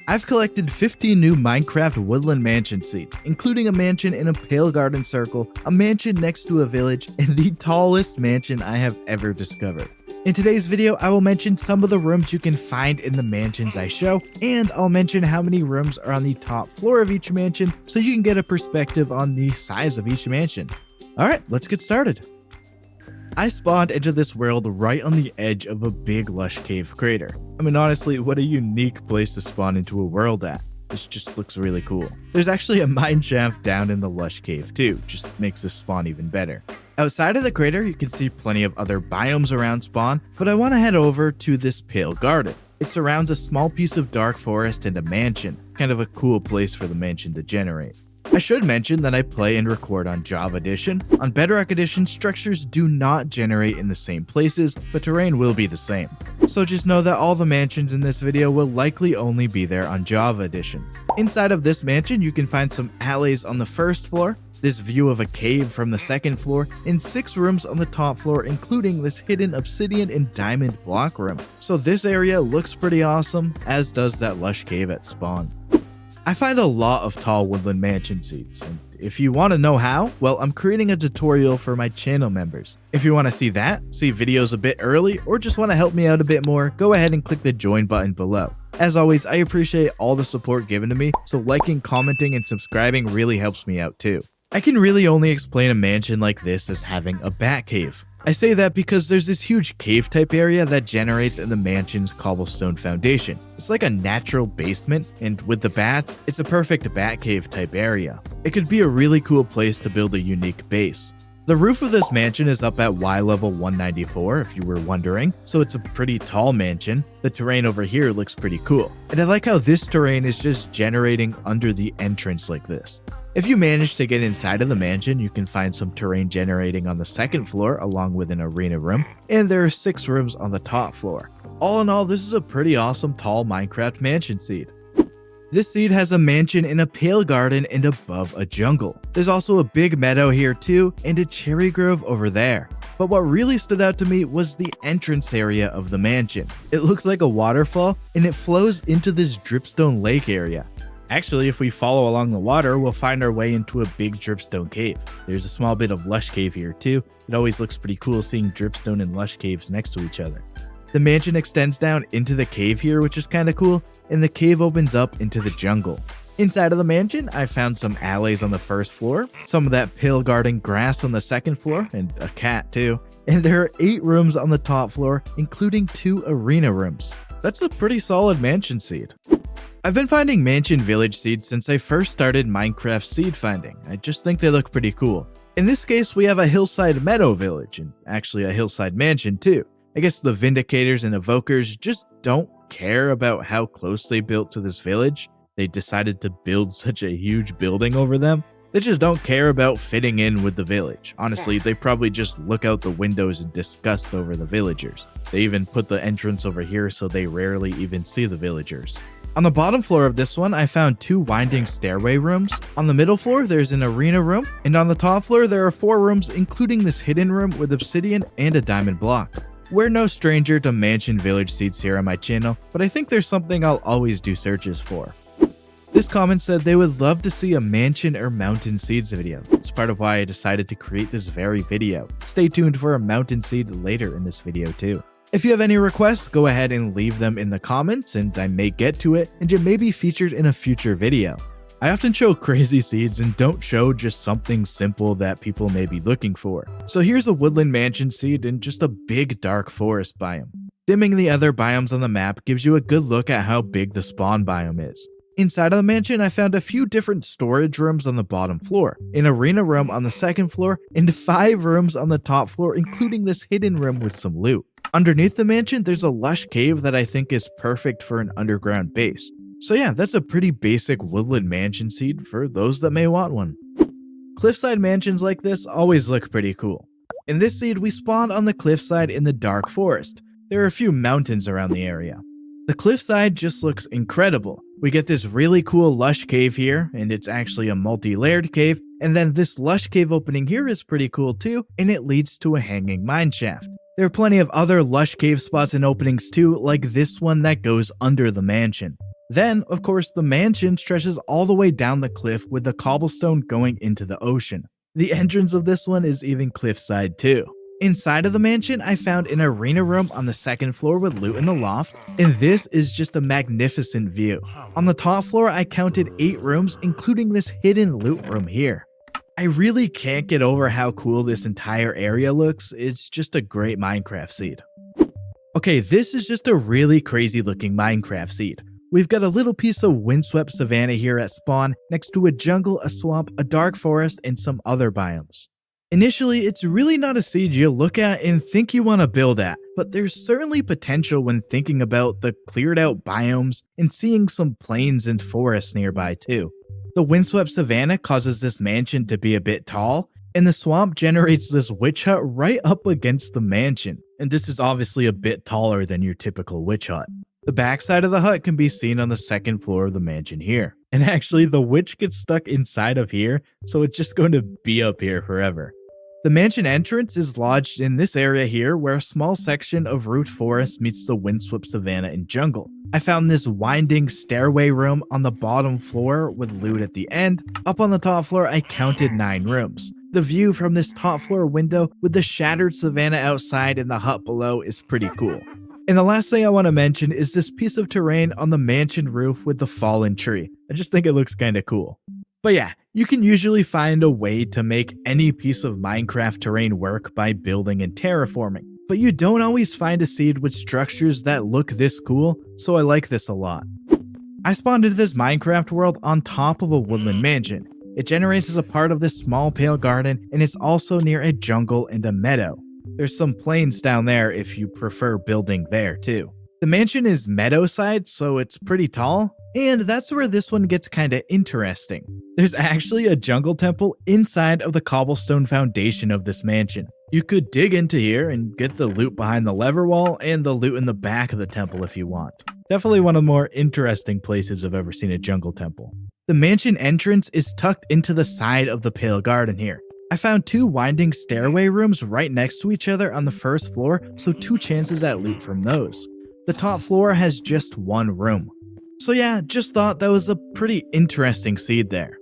I've collected 15 new Minecraft Woodland mansion seeds, including a mansion in a pale garden circle, a mansion next to a village, and the tallest mansion I have ever discovered. In today's video, I will mention some of the rooms you can find in the mansions I show, and I'll mention how many rooms are on the top floor of each mansion so you can get a perspective on the size of each mansion. Alright, let's get started. I spawned into this world right on the edge of a big lush cave crater. I mean, honestly, what a unique place to spawn into a world at. This just looks really cool. There's actually a mine shaft down in the lush cave too, just makes this spawn even better. Outside of the crater, you can see plenty of other biomes around spawn, but I want to head over to this pale garden. It surrounds a small piece of dark forest and a mansion, kind of a cool place for the mansion to generate. I should mention that I play and record on Java Edition. On Bedrock Edition, structures do not generate in the same places, but terrain will be the same. So just know that all the mansions in this video will likely only be there on Java Edition. Inside of this mansion, you can find some alleys on the first floor, this view of a cave from the second floor, and 6 rooms on the top floor, including this hidden obsidian and diamond block room. So this area looks pretty awesome, as does that lush cave at spawn. I find a lot of tall woodland mansion seeds, and if you want to know how, well, I'm creating a tutorial for my channel members. If you want to see that, see videos a bit early, or just want to help me out a bit more, go ahead and click the join button below. As always, I appreciate all the support given to me, so liking, commenting, and subscribing really helps me out too. I can really only explain a mansion like this as having a bat cave. I say that because there's this huge cave type area that generates in the mansion's cobblestone foundation. It's like a natural basement, and with the bats, it's a perfect bat cave type area. It could be a really cool place to build a unique base. The roof of this mansion is up at Y level 194 if you were wondering, so it's a pretty tall mansion. The terrain over here looks pretty cool, and I like how this terrain is just generating under the entrance like this. If you manage to get inside of the mansion, you can find some terrain generating on the second floor along with an arena room, and there are 6 rooms on the top floor. All in all, this is a pretty awesome tall Minecraft mansion seed. This seed has a mansion in a pale garden and above a jungle. There's also a big meadow here too, and a cherry grove over there. But what really stood out to me was the entrance area of the mansion. It looks like a waterfall, and it flows into this Dripstone lake area. Actually, if we follow along the water, we'll find our way into a big dripstone cave. There's a small bit of lush cave here too. It always looks pretty cool seeing dripstone and lush caves next to each other. The mansion extends down into the cave here, which is kind of cool, and the cave opens up into the jungle. Inside of the mansion, I found some alleys on the first floor, some of that pale garden grass on the second floor, and a cat too. And there are 8 rooms on the top floor, including 2 arena rooms. That's a pretty solid mansion seed. I've been finding mansion village seeds since I first started Minecraft seed finding. I just think they look pretty cool. In this case, we have a hillside meadow village, and actually a hillside mansion too. I guess the Vindicators and Evokers just don't care about how close they built to this village. They decided to build such a huge building over them. They just don't care about fitting in with the village. Honestly, they probably just look out the windows in disgust over the villagers. They even put the entrance over here so they rarely even see the villagers. On the bottom floor of this one, I found 2 winding stairway rooms. On the middle floor, there's an arena room, and on the top floor, there are 4 rooms, including this hidden room with obsidian and a diamond block. We're no stranger to mansion village seeds here on my channel, but I think there's something I'll always do searches for. This comment said they would love to see a mansion or mountain seeds video. It's part of why I decided to create this very video. Stay tuned for a mountain seed later in this video too. If you have any requests, go ahead and leave them in the comments and I may get to it and it may be featured in a future video. I often show crazy seeds and don't show just something simple that people may be looking for. So here's a woodland mansion seed in just a big dark forest biome. Dimming the other biomes on the map gives you a good look at how big the spawn biome is. Inside of the mansion, I found a few different storage rooms on the bottom floor, an arena room on the second floor, and 5 rooms on the top floor, including this hidden room with some loot. Underneath the mansion, there's a lush cave that I think is perfect for an underground base. So yeah, that's a pretty basic woodland mansion seed for those that may want one. Cliffside mansions like this always look pretty cool. In this seed, we spawned on the cliffside in the dark forest. There are a few mountains around the area. The cliffside just looks incredible. We get this really cool lush cave here, and it's actually a multi-layered cave, and then this lush cave opening here is pretty cool too, and it leads to a hanging mine shaft. There are plenty of other lush cave spots and openings too, like this one that goes under the mansion. Then, of course, the mansion stretches all the way down the cliff with the cobblestone going into the ocean. The entrance of this one is even cliffside too. Inside of the mansion, I found an arena room on the second floor with loot in the loft, and this is just a magnificent view. On the top floor, I counted 8 rooms, including this hidden loot room here. I really can't get over how cool this entire area looks. It's just a great Minecraft seed. Okay, this is just a really crazy looking Minecraft seed. We've got a little piece of windswept savanna here at spawn, next to a jungle, a swamp, a dark forest, and some other biomes. Initially, it's really not a seed you look at and think you want to build at, but there's certainly potential when thinking about the cleared out biomes and seeing some plains and forests nearby too. The windswept savanna causes this mansion to be a bit tall, and the swamp generates this witch hut right up against the mansion, and this is obviously a bit taller than your typical witch hut. The backside of the hut can be seen on the second floor of the mansion here. And actually, the witch gets stuck inside of here, so it's just going to be up here forever. The mansion entrance is lodged in this area here where a small section of root forest meets the windswept savanna and jungle. I found this winding stairway room on the bottom floor with loot at the end. Up on the top floor, I counted 9 rooms. The view from this top floor window with the shattered savanna outside and the hut below is pretty cool. And the last thing I want to mention is this piece of terrain on the mansion roof with the fallen tree. I just think it looks kind of cool. But yeah, you can usually find a way to make any piece of Minecraft terrain work by building and terraforming. But you don't always find a seed with structures that look this cool, so I like this a lot. I spawned into this Minecraft world on top of a woodland mansion. It generates as a part of this small pale garden, and it's also near a jungle and a meadow. There's some plains down there if you prefer building there too. The mansion is meadow side, so it's pretty tall, and that's where this one gets kinda interesting. There's actually a jungle temple inside of the cobblestone foundation of this mansion. You could dig into here and get the loot behind the lever wall and the loot in the back of the temple if you want. Definitely one of the more interesting places I've ever seen a jungle temple. The mansion entrance is tucked into the side of the pale garden here. I found 2 winding stairway rooms right next to each other on the first floor, so 2 chances at loot from those. The top floor has just 1 room. So yeah, just thought that was a pretty interesting seed there.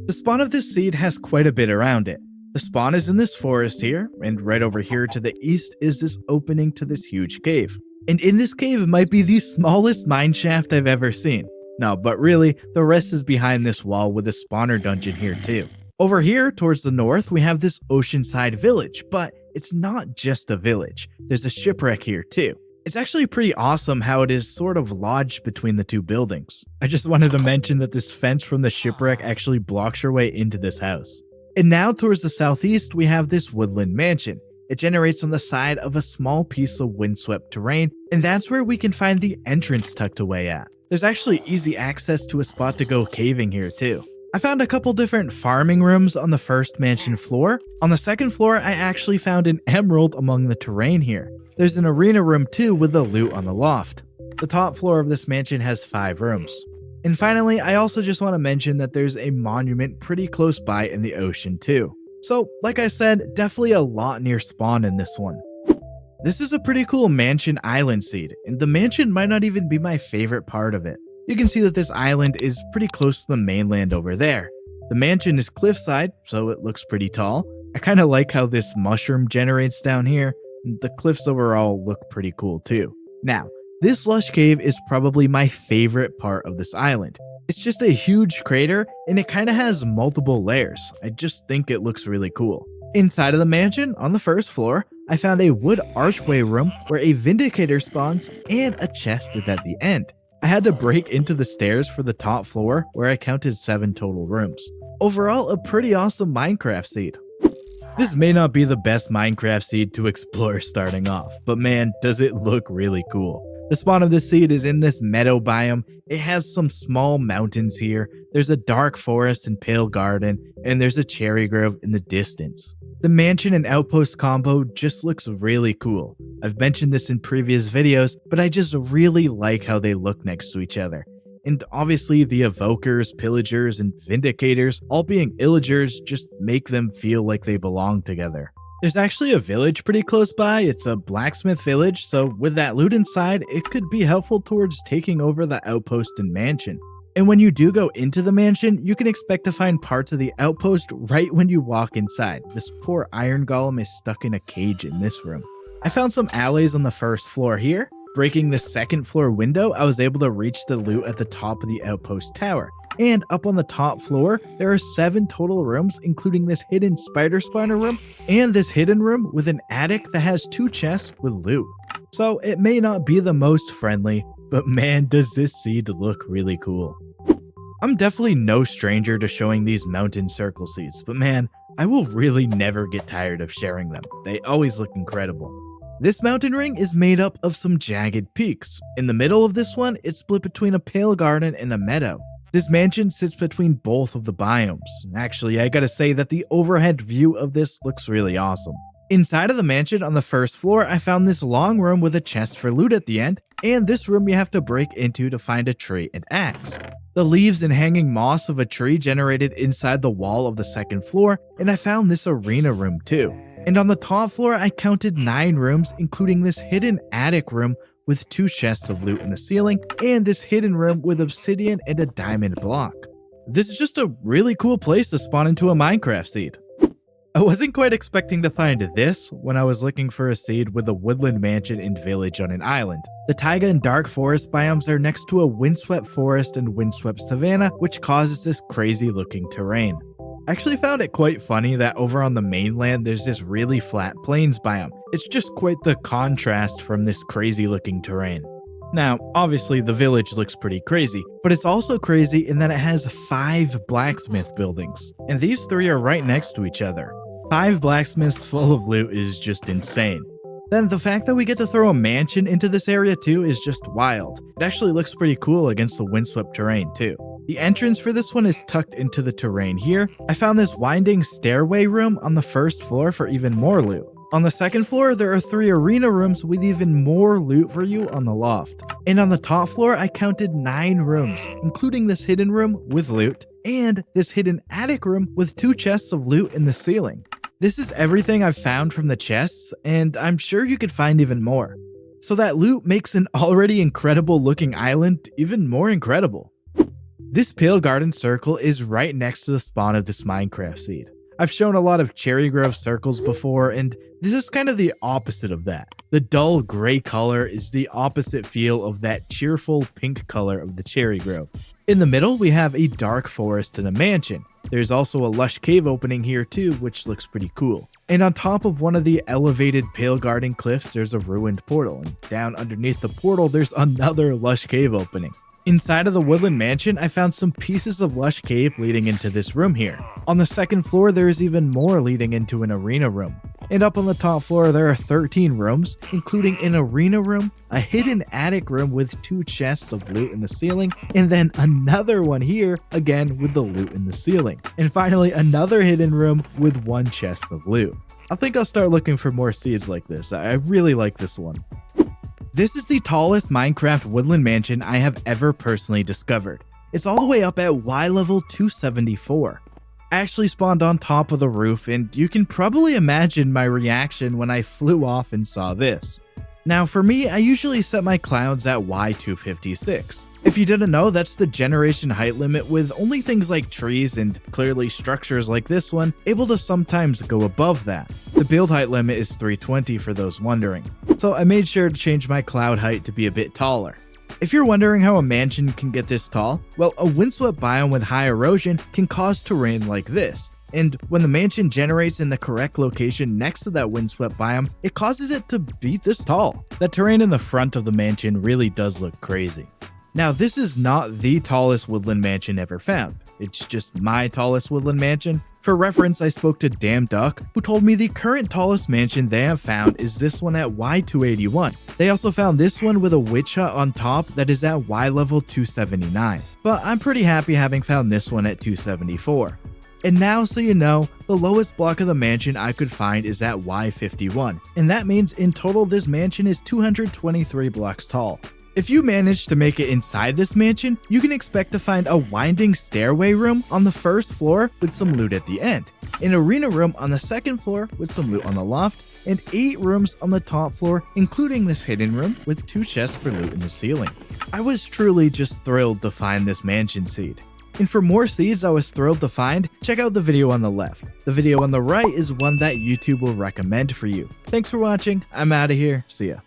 The spawn of this seed has quite a bit around it. The spawn is in this forest here, and right over here to the east is this opening to this huge cave. And in this cave might be the smallest mineshaft I've ever seen. No, but really, the rest is behind this wall with a spawner dungeon here too. Over here, towards the north, we have this oceanside village, but it's not just a village. There's a shipwreck here too. It's actually pretty awesome how it is sort of lodged between the 2 buildings. I just wanted to mention that this fence from the shipwreck actually blocks your way into this house. And now towards the southeast, we have this woodland mansion. It generates on the side of a small piece of windswept terrain, and that's where we can find the entrance tucked away at. There's actually easy access to a spot to go caving here too. I found a couple different farming rooms on the first mansion floor. On the second floor, I actually found an emerald among the terrain here. There's an arena room too with the loot on the loft. The top floor of this mansion has 5 rooms. And finally, I also just want to mention that there's a monument pretty close by in the ocean too. So, like I said, definitely a lot near spawn in this one. This is a pretty cool mansion island seed, and the mansion might not even be my favorite part of it. You can see that this island is pretty close to the mainland over there. The mansion is cliffside, so it looks pretty tall. I kind of like how this mushroom generates down here. The cliffs overall look pretty cool too. Now, this lush cave is probably my favorite part of this island. It's just a huge crater and it kind of has multiple layers. I just think it looks really cool. Inside of the mansion, on the first floor, I found a wood archway room where a vindicator spawns and a chest is at the end. I had to break into the stairs for the top floor where I counted 7 total rooms. Overall, a pretty awesome Minecraft seed. This may not be the best Minecraft seed to explore starting off, but man, does it look really cool. The spawn of this seed is in this meadow biome. It has some small mountains here. There's a dark forest and pale garden, and there's a cherry grove in the distance. The mansion and outpost combo just looks really cool. I've mentioned this in previous videos, but I just really like how they look next to each other. And obviously the evokers, pillagers, and vindicators all being illagers just make them feel like they belong together. There's actually a village pretty close by. It's a blacksmith village, so with that loot inside, it could be helpful towards taking over the outpost and mansion. And when you do go into the mansion, you can expect to find parts of the outpost right when you walk inside. This poor iron golem is stuck in a cage in this room. I found some alleys on the first floor here. Breaking the second floor window, I was able to reach the loot at the top of the outpost tower. And up on the top floor, there are 7 total rooms, including this hidden spider spawner room and this hidden room with an attic that has 2 chests with loot. So it may not be the most friendly, but man, does this seed look really cool. I'm definitely no stranger to showing these mountain circle seeds, but man, I will really never get tired of sharing them. They always look incredible. This mountain ring is made up of some jagged peaks. In the middle of this one, it's split between a pale garden and a meadow. This mansion sits between both of the biomes. Actually, I gotta say that the overhead view of this looks really awesome. Inside of the mansion on the first floor, I found this long room with a chest for loot at the end, and this room you have to break into to find a tree and axe. The leaves and hanging moss of a tree generated inside the wall of the second floor, and I found this arena room too. And on the top floor, I counted 9 rooms, including this hidden attic room with 2 chests of loot in the ceiling, and this hidden room with obsidian and a diamond block. This is just a really cool place to spawn into a Minecraft seed. I wasn't quite expecting to find this when I was looking for a seed with a woodland mansion and village on an island. The taiga and dark forest biomes are next to a windswept forest and windswept savanna, which causes this crazy looking terrain. I actually found it quite funny that over on the mainland there's this really flat plains biome. It's just quite the contrast from this crazy looking terrain. Now, obviously the village looks pretty crazy, but it's also crazy in that it has 5 blacksmith buildings, and these 3 are right next to each other. 5 blacksmiths full of loot is just insane. Then the fact that we get to throw a mansion into this area too is just wild. It actually looks pretty cool against the windswept terrain too. The entrance for this one is tucked into the terrain here. I found this winding stairway room on the first floor for even more loot. On the second floor, there are 3 arena rooms with even more loot for you on the loft. And on the top floor, I counted 9 rooms, including this hidden room with loot, and this hidden attic room with 2 chests of loot in the ceiling. This is everything I've found from the chests, and I'm sure you could find even more. So that loot makes an already incredible looking island even more incredible. This pale garden circle is right next to the spawn of this Minecraft seed. I've shown a lot of cherry grove circles before, and this is kind of the opposite of that. The dull gray color is the opposite feel of that cheerful pink color of the cherry grove. In the middle, we have a dark forest and a mansion. There's also a lush cave opening here too, which looks pretty cool. And on top of one of the elevated pale garden cliffs, there's a ruined portal, and down underneath the portal, there's another lush cave opening. Inside of the woodland mansion, I found some pieces of lush cave leading into this room here. On the second floor, there is even more leading into an arena room. And up on the top floor, there are 13 rooms, including an arena room, a hidden attic room with 2 chests of loot in the ceiling, and then another one here, again with the loot in the ceiling. And finally, another hidden room with 1 chest of loot. I think I'll start looking for more seeds like this. I really like this one. This is the tallest Minecraft woodland mansion I have ever personally discovered. It's all the way up at Y level 274. I actually spawned on top of the roof, and you can probably imagine my reaction when I flew off and saw this. Now for me, I usually set my clouds at Y256. If you didn't know, that's the generation height limit, with only things like trees and clearly structures like this one able to sometimes go above that. The build height limit is 320 for those wondering. So I made sure to change my cloud height to be a bit taller. If you're wondering how a mansion can get this tall, well, a windswept biome with high erosion can cause terrain like this. And when the mansion generates in the correct location next to that windswept biome, it causes it to be this tall. The terrain in the front of the mansion really does look crazy. Now, this is not the tallest woodland mansion ever found. It's just my tallest woodland mansion. For reference, I spoke to Damn Duck, who told me the current tallest mansion they have found is this one at Y281. They also found this one with a witch hut on top that is at Y level 279. But I'm pretty happy having found this one at 274. And now, so you know, the lowest block of the mansion I could find is at Y51. And that means in total this mansion is 223 blocks tall. If you manage to make it inside this mansion, you can expect to find a winding stairway room on the first floor with some loot at the end. an arena room on the second floor with some loot on the loft, and 8 rooms on the top floor, including this hidden room with 2 chests for loot in the ceiling. I was truly just thrilled to find this mansion seed. And for more seeds I was thrilled to find, check out the video on the left. The video on the right is one that YouTube will recommend for you. Thanks for watching, I'm out of here, see ya.